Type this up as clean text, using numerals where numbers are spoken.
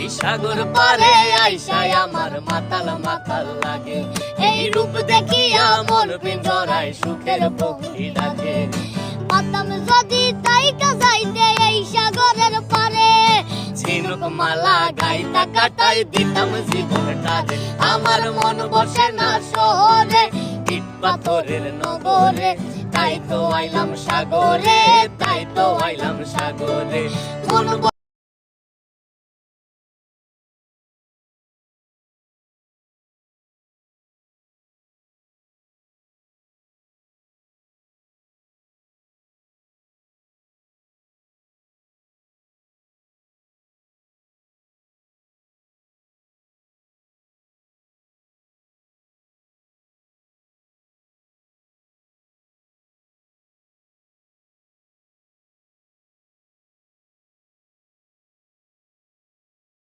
এই সাগর পারে আইসায় আমার মাতাল মাতাল লাগে, এই রূপ দেখিয়া মন পিঞ্জরায় সুখের পক্ষী ডাকে। পাতাম যদি তাইকা যাইতে এই সাগরের পারে, ঝিনুক মালা গাইতা কাটাই দিতাম জীবনটারে। আমার মন বসে না শহরে, ইট পাথরের নগরে, তাই তো আইলাম সাগরে, তাই তো আইলাম সাগরে। মন